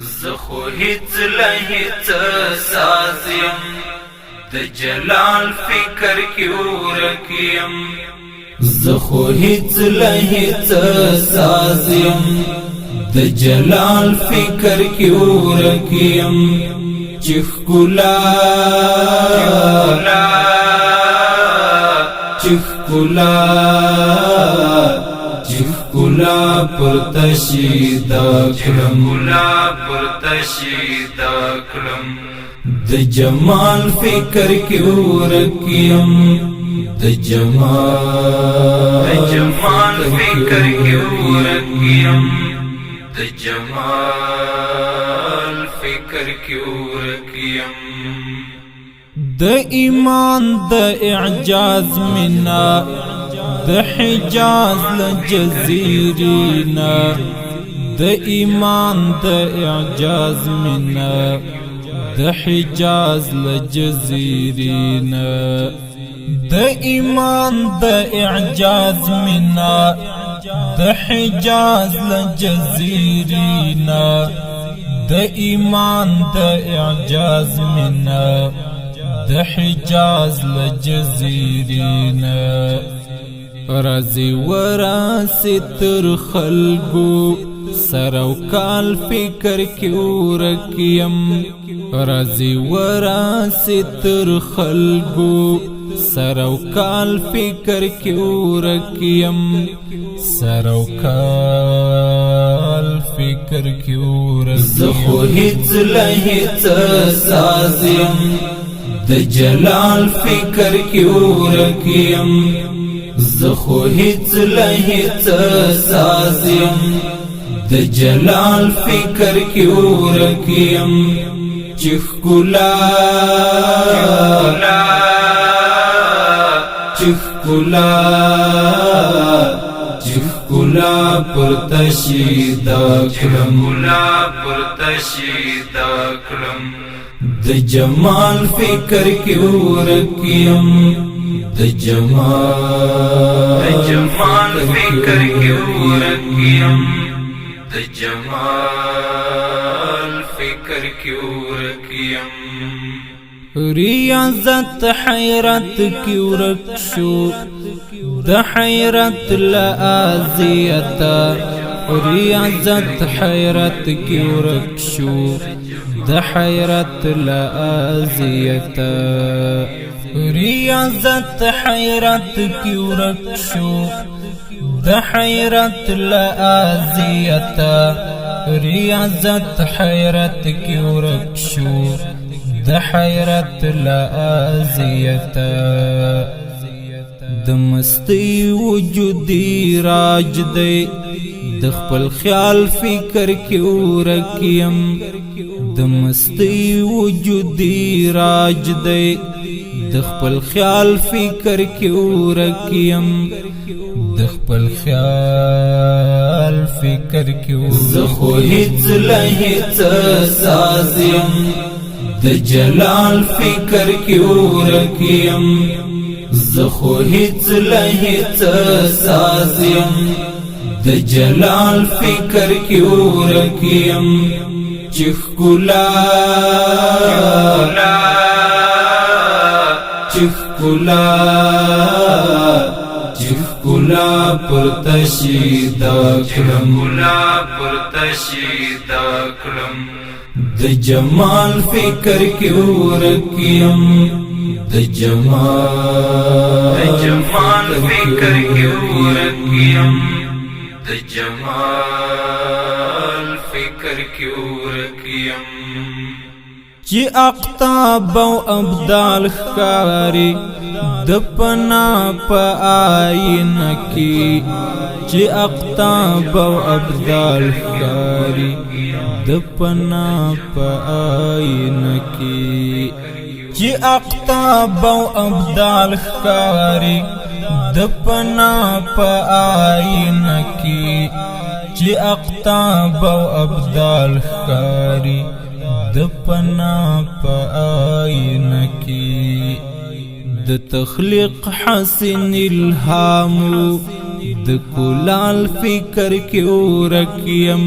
زخو هیڅ له هیڅ سازیم د جلال فکر کې ورکیم زخو هیڅ له هیڅ سازیم د جلال فکر کې ورکیم چخکلا چخکلا پر تشیدا کړم د جمال فکر کې ورکیم د جمال فکر کې ورکیم د جمال فکر کې ورکیم د ایمان د اعجاز منا د حجاز لجزیرینا د ایمان د اعجاز منا د حجاز لجزیرینا د ایمان د اعجاز منا د حجاز لجزیرینا د ایمان د اعجاز منا د حجاز لجزیرینا رازی وراسی تر خلقو سروکال فکر کی ورکیم رازی وراسی تر خلقو سروکال فکر کی ورکیم سروکال فکر کی ورکیم زخو هیڅ له هیڅ سازیم د جلال فکر کی ورکیم زخو هیڅ له هیڅ سازیم د جلال فکر کی ورکیم چخکلا پر تشیدا کړم د جمال فکر کی ورکیم د جمال فکر کی ورکیم د جمال فکر کی ورکیم ریاضت حیرت کی ورکشو د حیرت لآزیتا ریاضت حیرت کی ورکشو د حیرت لآزیتا ریاضت حیرت کی ورکشو د حیرت لآزیتا ریاضت حیرت کی ورکشو د حیرت لآزیتا د مستی وجودی راج دی د خپل خیال فکر کی ورکیم د مستی وجودی راج دی د خپل خیال فکر کی ورکیم د خپل خیال فکر کی ورکیم زخو هیڅ له هیڅ سازیم د جلال فکر کی ورکیم زخو هیڅ له هیڅ سازیم د جلال فکر کی ورکیم چخکلا پر تشیدا کړم د جمال فکر کی ورکیم د جمال فکر کی ورکیم د جمال فکر کی ورکیم چی اقطاب و ابدال خکاری د پنا پا آئین کی چی اقطاب و ابدال خکاری د پنا پا آئین کی چی اقطاب و ابدال خکاری د پنا پا آئین کی چی اقطاب و ابدال خکاری د پنا پا آئین کی د تخلیق حسن الهامو د کلال فکر کی ورکیم